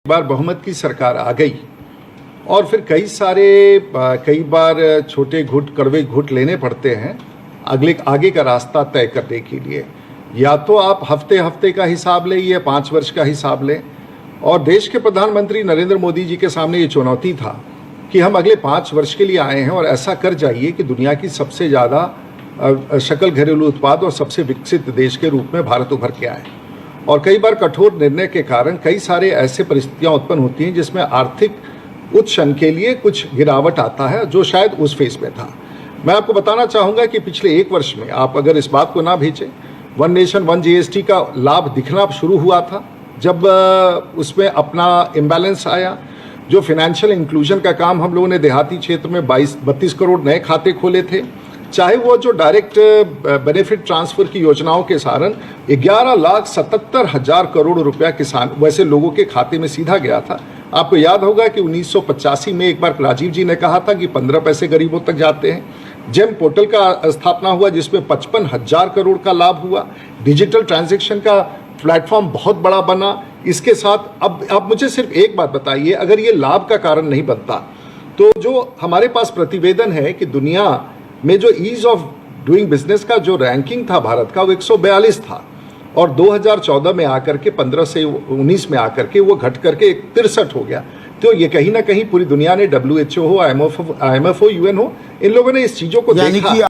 बार बहुमत की सरकार आ गई और फिर कई बार छोटे घुट कड़वे घुट लेने पड़ते हैं आगे का रास्ता तय करने के लिए। या तो आप हफ्ते हफ्ते का हिसाब लें या 5 वर्ष का हिसाब लें। और देश के प्रधानमंत्री नरेंद्र मोदी जी के सामने ये चुनौती था कि हम अगले 5 वर्ष के लिए आए हैं और ऐसा कर जाइए कि दुनिया की सबसे ज़्यादा सकल घरेलू उत्पाद और सबसे विकसित देश के रूप में भारत उभर के आए। और कई बार कठोर निर्णय के कारण कई सारे ऐसे परिस्थितियां उत्पन्न होती हैं जिसमें आर्थिक उत्क्षण के लिए कुछ गिरावट आता है, जो शायद उस फेज में था। मैं आपको बताना चाहूँगा कि पिछले 1 वर्ष में आप अगर इस बात को ना भेजें, वन नेशन वन जीएसटी का लाभ दिखना शुरू हुआ था जब उसमें अपना इम्बैलेंस आया। जो फाइनेंशियल इंक्लूजन का काम हम लोगों ने देहाती क्षेत्र में 32 करोड़ नए खाते खोले थे, चाहे वो जो डायरेक्ट बेनिफिट ट्रांसफर की योजनाओं के कारण 11,77,000 करोड़ रुपया किसान वैसे लोगों के खाते में सीधा गया था। आपको याद होगा कि 1985 में एक बार राजीव जी ने कहा था कि 15 पैसे गरीबों तक जाते हैं। जेम पोर्टल का स्थापना हुआ जिसमें 55,000 करोड़ का लाभ हुआ। डिजिटल ट्रांजैक्शन का प्लेटफॉर्म बहुत बड़ा बना। इसके साथ अब मुझे सिर्फ एक बात बताइए, अगर ये लाभ का कारण नहीं बनता तो जो हमारे पास प्रतिवेदन है कि दुनिया में जो ईज ऑफ डूइंग बिजनेस का जो रैंकिंग था भारत का वो 142 था और 2014 में आकर के 15 से 19 में आकर के वो घट करके 63 हो गया। तो ये कहीं ना कहीं पूरी दुनिया ने WHO हो, IMF हो, UN हो, इन लोगों ने इस चीज़ों को देखा।